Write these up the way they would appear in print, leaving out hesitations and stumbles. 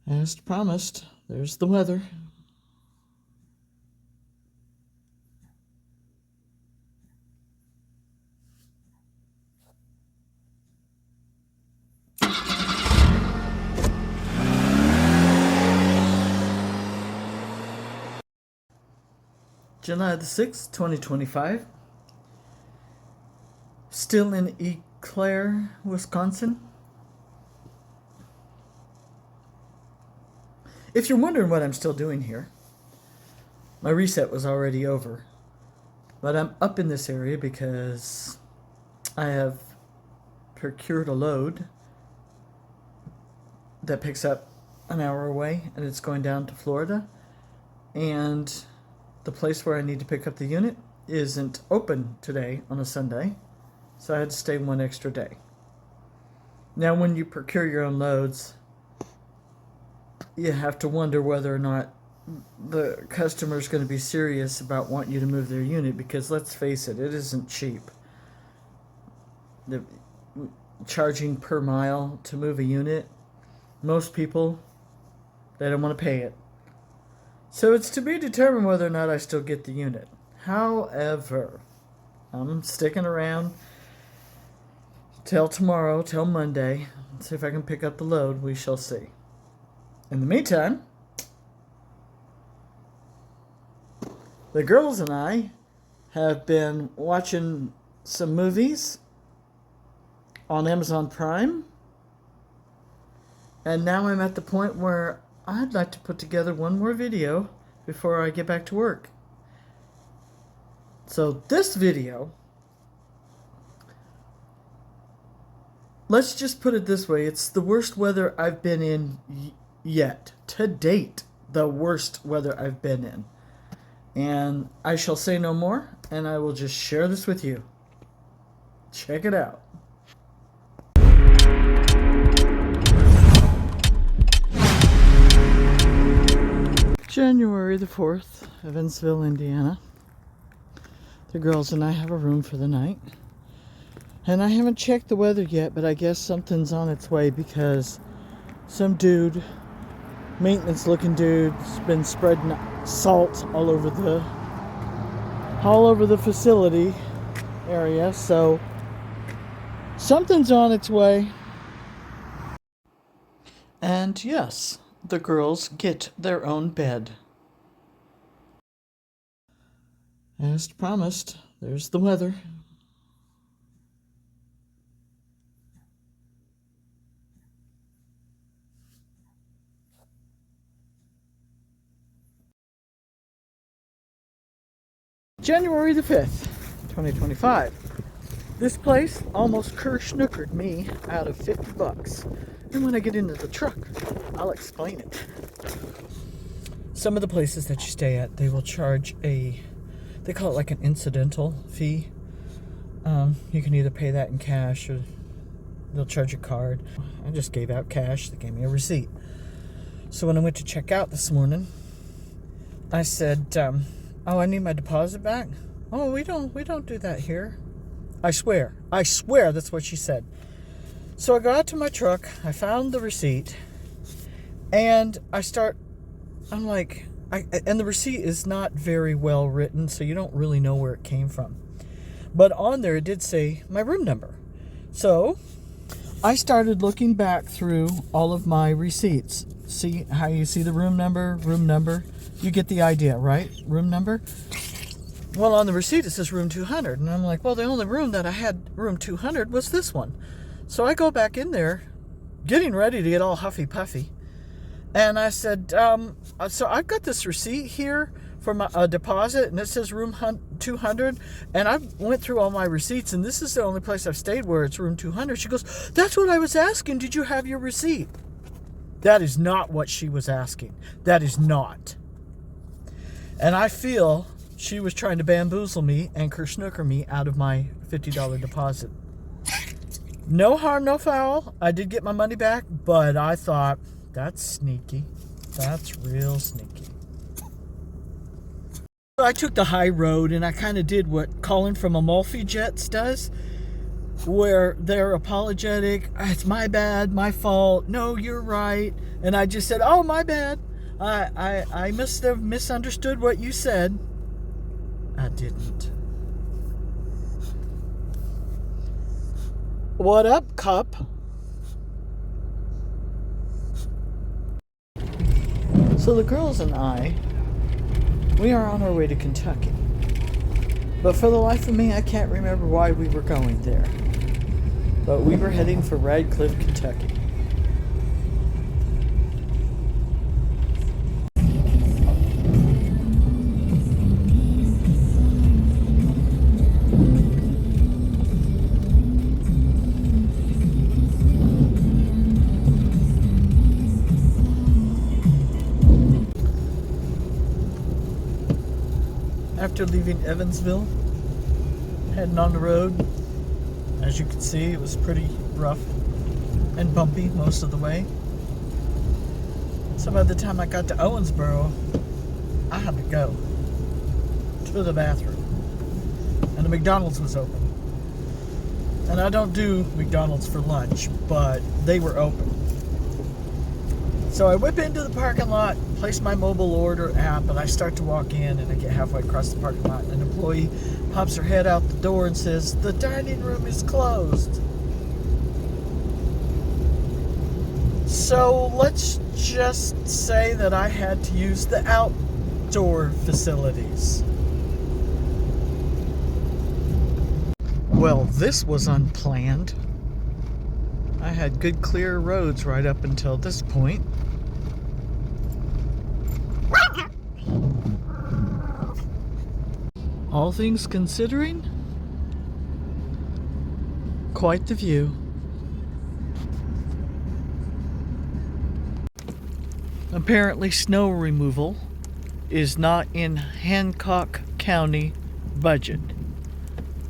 As promised, there's the weather. July the 6th, 2025. Still in Eau Claire, Wisconsin. If you're wondering what I'm still doing here, my reset was already over. But I'm up in this area because I have procured a load that picks up an hour away, and it's going down to Florida. And the place where I need to pick up the unit isn't open today on a Sunday, so I had to stay one extra day. Now, when you procure your own loads, you have to wonder whether or not the customer is going to be serious about wanting you to move their unit, because let's face it, it isn't cheap. Charging per mile to move a unit, most people, they don't want to pay it. So it's to be determined whether or not I still get the unit. However, I'm sticking around till tomorrow, till Monday. See if I can pick up the load. We shall see. In the meantime, the girls and I have been watching some movies on Amazon Prime. And now I'm at the point where I'd like to put together one more video before I get back to work. So this video, let's just put it this way, it's the worst weather I've been in yet. To date, the worst weather I've been in. And I shall say no more, and I will just share this with you. Check it out. January the 4th, Evansville, Indiana. The girls and I have a room for the night. And I haven't checked the weather yet, but I guess something's on its way, because some dude, maintenance looking dude, has been spreading salt all over the facility area. So something's on its way. And yes, the girls get their own bed. As promised, there's the weather. January the 5th, 2025. This place almost snookered me out of $50. And when I get into the truck, I'll explain it. Some of the places that you stay at, they will charge they call it like an incidental fee. You can either pay that in cash or they'll charge a card. I just gave out cash. They gave me a receipt. So when I went to check out this morning, I said, oh, I need my deposit back? Oh, we don't do that here. I swear that's what she said. So I go out to my truck, I found the receipt, and I'm like, and the receipt is not very well written, so you don't really know where it came from. But on there, it did say my room number. So I started looking back through all of my receipts. See how you see the room number? You get the idea, right? Room number? Well, on the receipt, it says room 200. And I'm like, well, the only room that I had, room 200, was this one. So I go back in there, getting ready to get all huffy puffy. And I said, so I've got this receipt here for my deposit, and it says room 200. And I went through all my receipts, and this is the only place I've stayed where it's room 200. She goes, that's what I was asking. Did you have your receipt? That is not what she was asking. That is not. And I feel she was trying to bamboozle me and snooker me out of my $50 deposit. No harm, no foul. I did get my money back, but I thought, that's sneaky. That's real sneaky. I took the high road, and I kind of did what Colin from Amalfi Jets does. where they're apologetic. It's my bad, my fault. No, you're right. And I just said, oh, my bad. I must have misunderstood what you said. I didn't. What up, Cup? So the girls and I, we are on our way to Kentucky. But for the life of me, I can't remember why we were going there. But we were heading for Radcliffe, Kentucky. After leaving Evansville, heading on the road, as you can see, it was pretty rough and bumpy most of the way. So by the time I got to Owensboro, I had to go to the bathroom. And the McDonald's was open. And I don't do McDonald's for lunch, but they were open. So I whip into the parking lot, place my mobile order app, and I start to walk in, and I get halfway across the parking lot, and an employee pops her head out the door and says, "The dining room is closed." So let's just say that I had to use the outdoor facilities. Well, this was unplanned. I had good clear roads right up until this point. All things considering, quite the view. Apparently snow removal is not in Hancock County budget.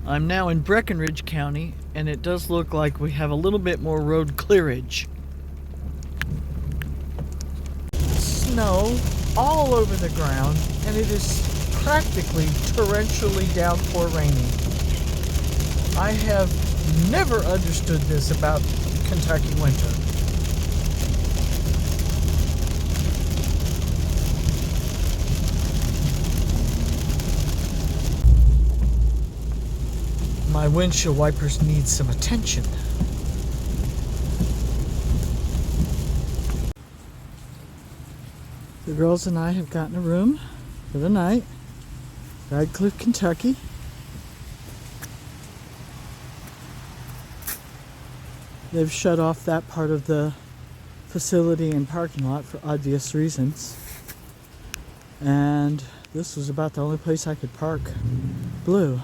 I'm now in Breckinridge County, and it does look like we have a little bit more road clearage. Snow all over the ground, and it is practically torrentially downpour raining. I have never understood this about Kentucky winter. My windshield wipers need some attention. The girls and I have gotten a room for the night. Radcliffe, Kentucky. They've shut off that part of the facility and parking lot for obvious reasons. And this was about the only place I could park blue.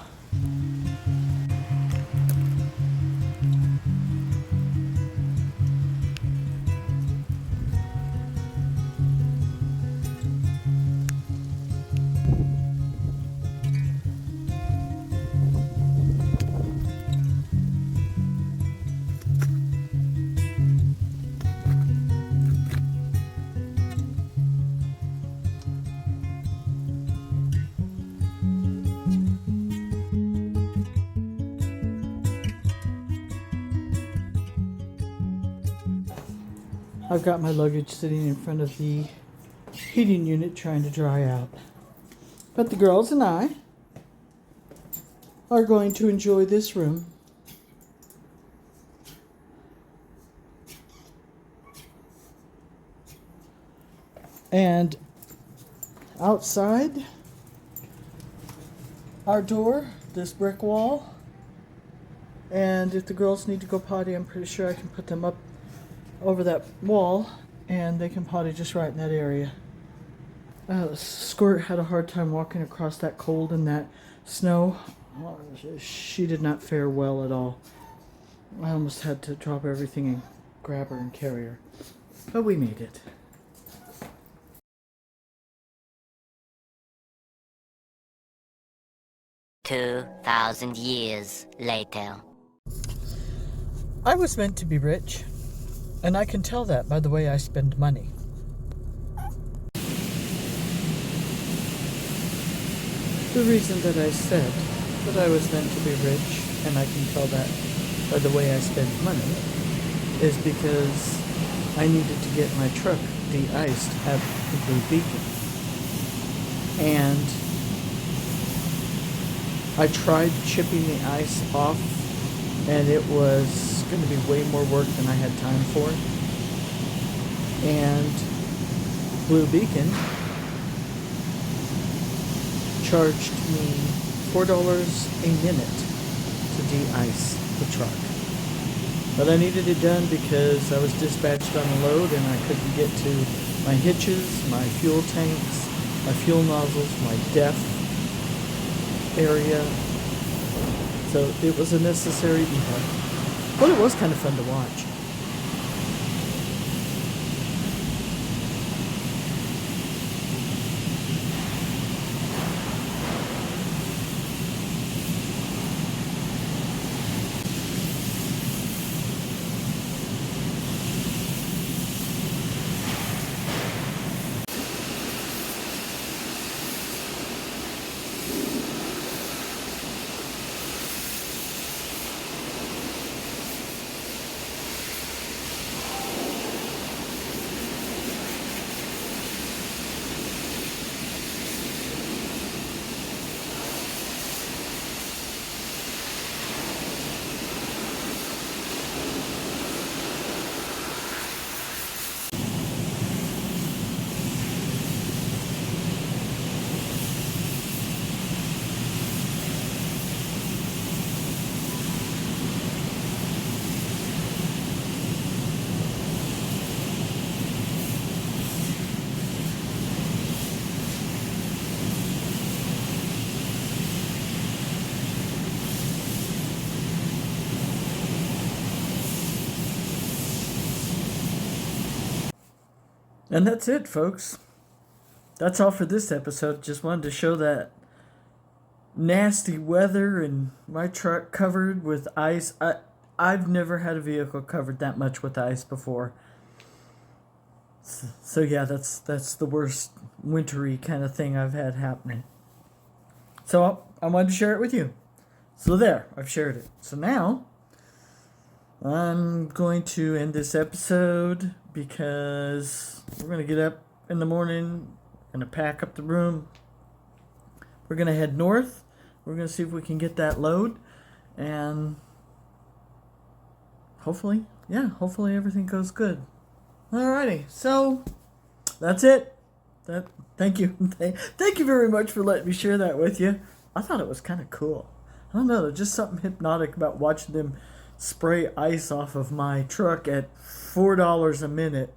I've got my luggage sitting in front of the heating unit trying to dry out. But the girls and I are going to enjoy this room. And outside our door, this brick wall. And if the girls need to go potty, I'm pretty sure I can put them up over that wall and they can potty just right in that area. Squirt had a hard time walking across that cold and that snow. She did not fare well at all. I almost had to drop everything and grab her and carry her. But we made it. "2,000 years later." I was meant to be rich, and I can tell that by the way I spend money. The reason that I said that I was meant to be rich, and I can tell that or the way I spend money, is because I needed to get my truck de-iced at the Blue Beacon. And I tried chipping the ice off, and it was going to be way more work than I had time for. And Blue Beacon charged me $4 a minute to de-ice the truck. But I needed it done because I was dispatched on a load and I couldn't get to my hitches, my fuel tanks, my fuel nozzles, my def area. So it was a necessary evil. But it was kind of fun to watch. And that's it, folks. That's all for this episode. Just wanted to show that nasty weather and my truck covered with ice. I've never had a vehicle covered that much with ice before. So yeah, that's the worst wintry kind of thing I've had happening. So I wanted to share it with you. So there, I've shared it. So now I'm going to end this episode because we're going to get up in the morning, going to pack up the room. We're going to head north. We're going to see if we can get that load. And hopefully everything goes good. Alrighty, so that's it. Thank you. Thank you very much for letting me share that with you. I thought it was kind of cool. I don't know, there's just something hypnotic about watching them spray ice off of my truck at $4 a minute.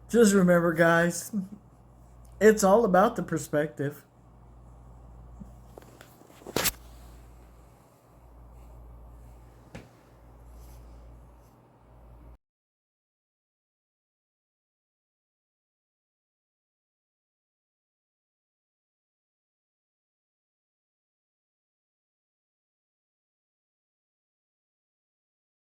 Just remember, guys, it's all about the perspective.